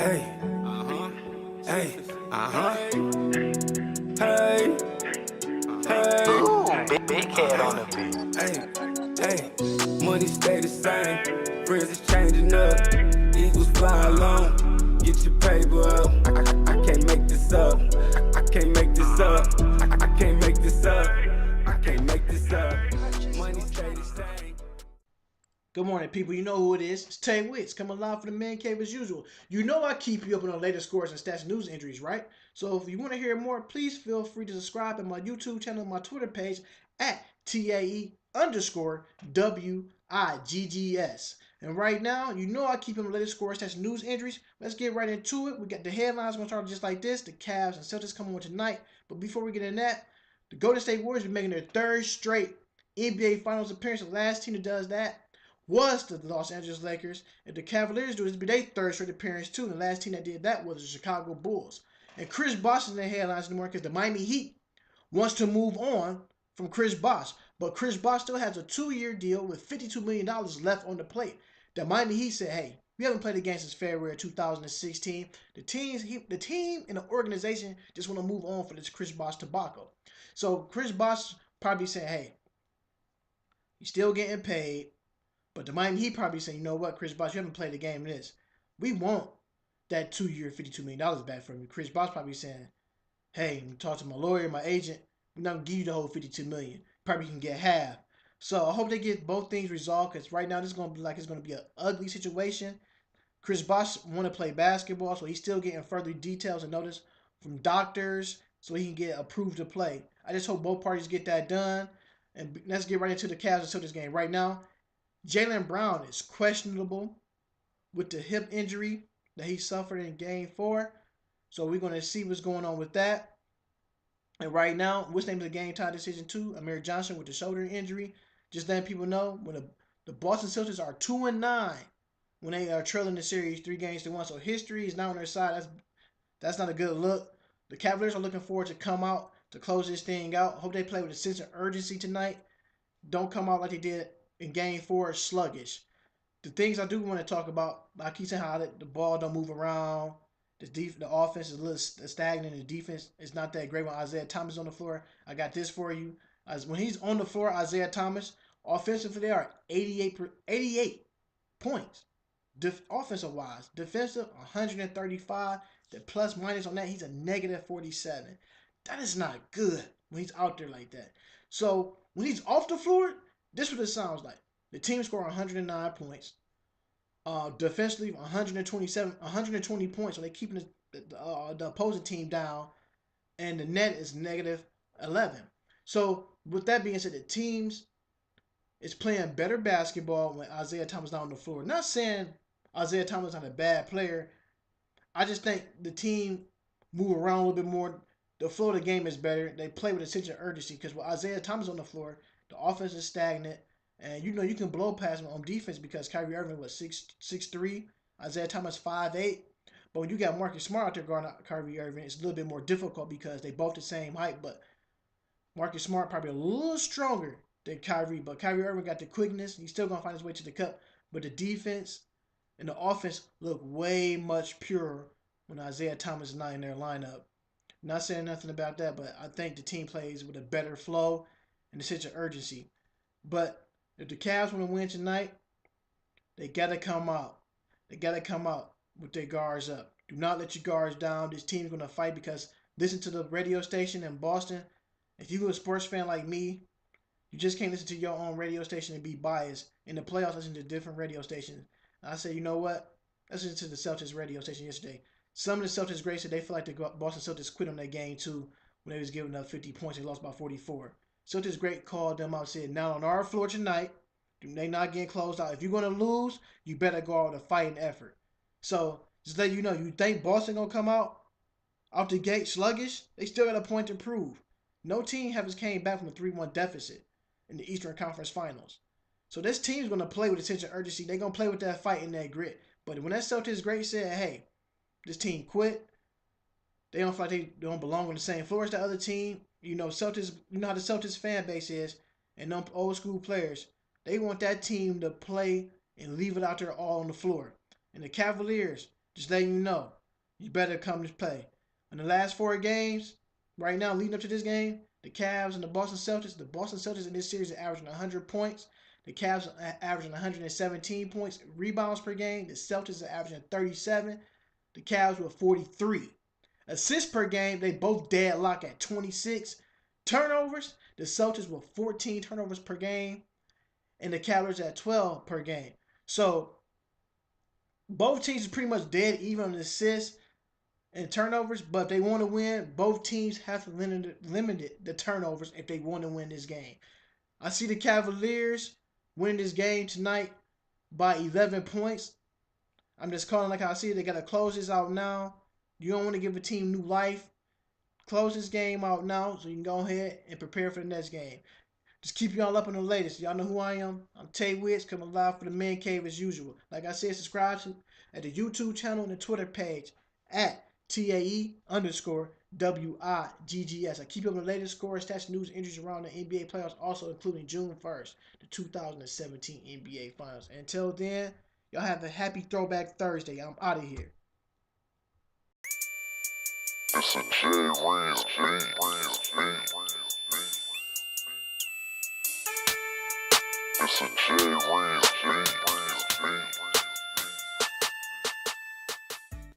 Hey, hey, hey, hey, Ooh, big head on the beat. hey. Money stay the same, friends is changing up. Eagles fly alone, get your paper up. I can't make this up. I can't make this up. I can't make this up. I can't make this up. Money stay the same. Good morning, people. You know who it is. It's Tay Witts coming live from the Man Cave as usual. You know I keep you up on the latest scores and stats, news, injuries, right? So if you want to hear more, please feel free to subscribe to my YouTube channel, my Twitter page at TAE_WIGGS. And right now, you know I keep them latest scores, stats, news, injuries. Let's get right into it. We got the headlines going to start just like this. The Cavs and Celtics coming on tonight. But before we get in that, the Golden State Warriors are making their third straight NBA Finals appearance. The last team that does that was the Los Angeles Lakers, and the Cavaliers do this be their third straight appearance too. And the last team that did that was the Chicago Bulls. And Chris Bosh is in the headlines anymore because the Miami Heat wants to move on from Chris Bosh. But Chris Bosh still has a 2-year deal with $52 million left on the plate. The Miami Heat said, hey, we haven't played a game since February 2016. The team and the organization just want to move on for this Chris Bosh tobacco. So Chris Bosh probably saying, hey, he's still getting paid. But the Miami Heat probably saying, you know what, Chris Bosh, you haven't played a game in this. We want that 2-year, $52 million back from you. Chris Bosh probably saying, hey, talk to my lawyer, my agent. We're not going to give you the whole $52 million. Probably can get half. So I hope they get both things resolved because right now this is going to be like it's going to be an ugly situation. Chris Bosh want to play basketball, so he's still getting further details and notice from doctors so he can get approved to play. I just hope both parties get that done. And let's get right into the Cavs and Celtics game. Right now, Jaylen Brown is questionable with the hip injury that he suffered in Game 4. So we're going to see what's going on with that. And right now, what's the name of the game tie decision too? Amir Johnson with the shoulder injury. Just letting people know when the Boston Celtics are 2-9 when they are trailing the series 3-1. So history is not on their side. That's not a good look. The Cavaliers are looking forward to come out to close this thing out. Hope they play with a sense of urgency tonight. Don't come out like they did in Game 4 sluggish. The things I do want to talk about, I keep saying how the ball don't move around. The offense is a little stagnant. The defense is not that great when Isaiah Thomas is on the floor. I got this for you. When he's on the floor, Isaiah Thomas, offensively they are 88 points. Offensive wise, defensive 135. The plus minus on that, he's a negative 47. That is not good when he's out there like that. So when he's off the floor, this is what it sounds like. The team scored 109 points. Defensively, 120 points. So they're keeping the opposing team down, and the net is negative 11. So with that being said, the teams is playing better basketball when Isaiah Thomas is not on the floor. Not saying Isaiah Thomas is not a bad player. I just think the team move around a little bit more. The flow of the game is better. They play with a sense of urgency because with Isaiah Thomas on the floor, the offense is stagnant. And you know you can blow past him on defense because Kyrie Irving was 6'3", Isaiah Thomas 5'8". But when you got Marcus Smart out there guarding Kyrie Irving, it's a little bit more difficult because they both the same height. But Marcus Smart probably a little stronger than Kyrie. But Kyrie Irving got the quickness. He's still gonna find his way to the cup. But the defense and the offense look way much purer when Isaiah Thomas is not in their lineup. Not saying nothing about that, but I think the team plays with a better flow and a sense of urgency. But if the Cavs want to win tonight, they got to come out. They got to come out with their guards up. Do not let your guards down. This team's going to fight because listen to the radio station in Boston. If you're a sports fan like me, you just can't listen to your own radio station and be biased. In the playoffs, listen to different radio stations. I say, you know what? Let's listen to the Celtics radio station yesterday. Some of the Celtics great said they feel like the Boston Celtics quit on that game too when they was giving up 50 points. They lost by 44. Celtics great called them out, said, now on our floor tonight, they not getting closed out. If you're going to lose, you better go out with a fighting effort. So just let you know, you think Boston going to come out the gate sluggish? They still got a point to prove. No team has came back from a 3-1 deficit in the Eastern Conference Finals. So this team's going to play with a sense of urgency. They're going to play with that fight and that grit. But when that Celtics great said, hey, this team quit, they don't feel like they don't belong on the same floor as the other team. You know, Celtics, you know how the Celtics fan base is, and them old school players, they want that team to play and leave it out there all on the floor. And the Cavaliers, Just letting you know, you better come to play. In the last 4 games, right now, leading up to this game, the Cavs and the Boston Celtics in this series are averaging 100 points. The Cavs are averaging 117 points. Rebounds per game, the Celtics are averaging 37. The Cavs were 43. Assists per game, they both deadlock at 26. Turnovers, the Celtics were 14 turnovers per game, and the Cavaliers at 12 per game. So both teams are pretty much dead even on assists and turnovers, but if they want to win, both teams have to limit the turnovers if they want to win this game. I see the Cavaliers winning this game tonight by 11 points. I'm just calling like I see it. They got to close this out now. You don't want to give a team new life. Close this game out now so you can go ahead and prepare for the next game. Just keep y'all up on the latest. Y'all know who I am. I'm Tay Witz, coming live for the Man Cave as usual. Like I said, subscribe to at the YouTube channel and the Twitter page at TAE_WIGGS. I keep up with the latest scores, stats, news, injuries around the NBA playoffs, also including June 1st, the 2017 NBA Finals. Until then, y'all have a happy Throwback Thursday. I'm out of here. It's a J-Wiz beat. It's a J-Wiz beat.